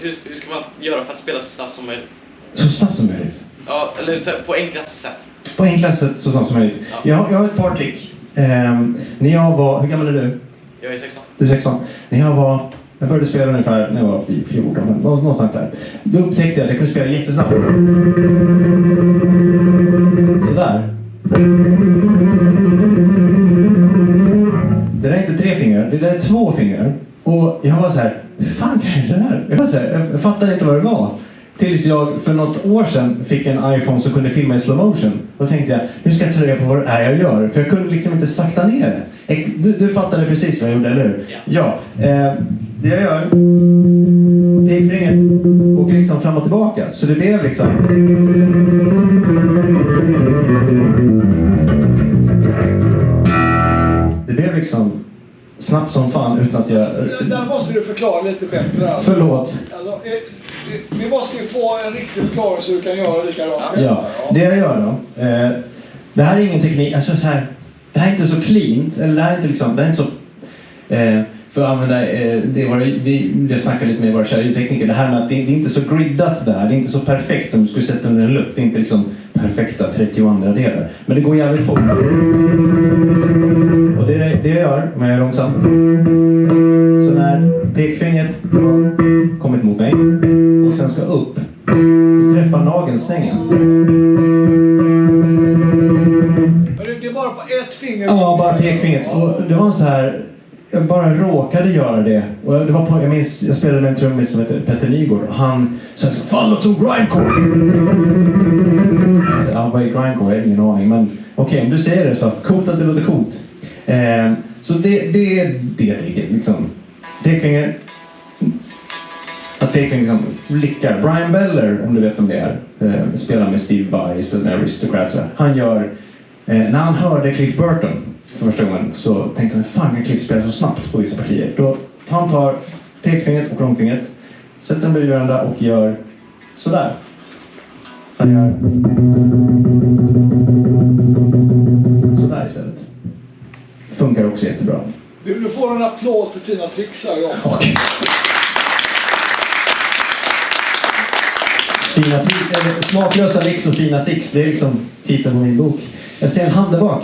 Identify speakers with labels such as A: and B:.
A: hur ska man göra för att spela så snabbt som möjligt?
B: Så snabbt som möjligt?
A: Ja, eller så här, på enklaste sätt.
B: På enklaste sätt så snabbt som möjligt. Ja. Jag har ett par trick. När jag var... Hur gammal är du?
A: Jag är 16.
B: Du är 16. Jag började spela ungefär när jag var 14, någonstans där. Då upptäckte jag att jag kunde spela jättesnabbt. Sådär. Det där är inte 3 fingrar, det där är 2 fingrar. Och jag var så här, hur fan kan jag det här? Jag fattade inte vad det var. Tills jag för något år sedan fick en iPhone som kunde filma i slow motion. Då tänkte jag, nu ska jag ta reda på vad det är jag gör. För jag kunde liksom inte sakta ner det. Du fattade precis vad jag gjorde, eller hur? Ja. Det jag gör, pekfingret åker liksom fram och tillbaka. Så det blev liksom... Det blev liksom snabbt som fan utan att jag...
C: Där måste du förklara lite bättre. Alltså.
B: Förlåt.
C: Alltså, vi måste ju få en riktig förklaring så du kan göra likadant.
B: Ja, det jag gör då. Det här är ingen teknik, alltså så här, det här är inte så cleant, eller det här är inte liksom, det här är inte så... För att använda, det snackar lite med våra kära ljudtekniker, det här med att det är inte så griddat där, det är inte så perfekt om du skulle sätta under en lupp, det är inte liksom perfekta 32 delar. Men det går jävligt fort. Och det jag gör, om jag är långsam, så när pekfingret har kommit mot mig och sen ska upp, träffa nagelsträngen.
C: Det är bara på ett finger?
B: Ja, bara pekfingret. Och det var så här... Jag bara råkade göra det. Och det var på, jag spelade med en trummis som heter Petter Nygård. Och han sa, fan låt som grindcore! Ja, vad är grindcore? Jag har ingen aning. Men okej, om du säger det så coolt att det låter coolt. Så det är det tricket liksom. Pekfinger. Att pekfinger liksom flickar. Brian Beller, om du vet om det är. Spelar med Steve Vai, spelar med Aristocrats. Han gör, när han hörde Cliff Burton för första gången så tänkte han, fan jag Cliff spelar så snabbt på vissa partier. Då tar pekfingret och långfingret, sätter dem bredvid varandra och gör sådär. Han gör sådär istället. Funkar också jättebra.
C: Du får en applåd för fina tricks här. Ja.
B: Fina tricks, smaklösa licks och fina tricks, det är liksom titeln på min bok. Jag ser en hand där bak.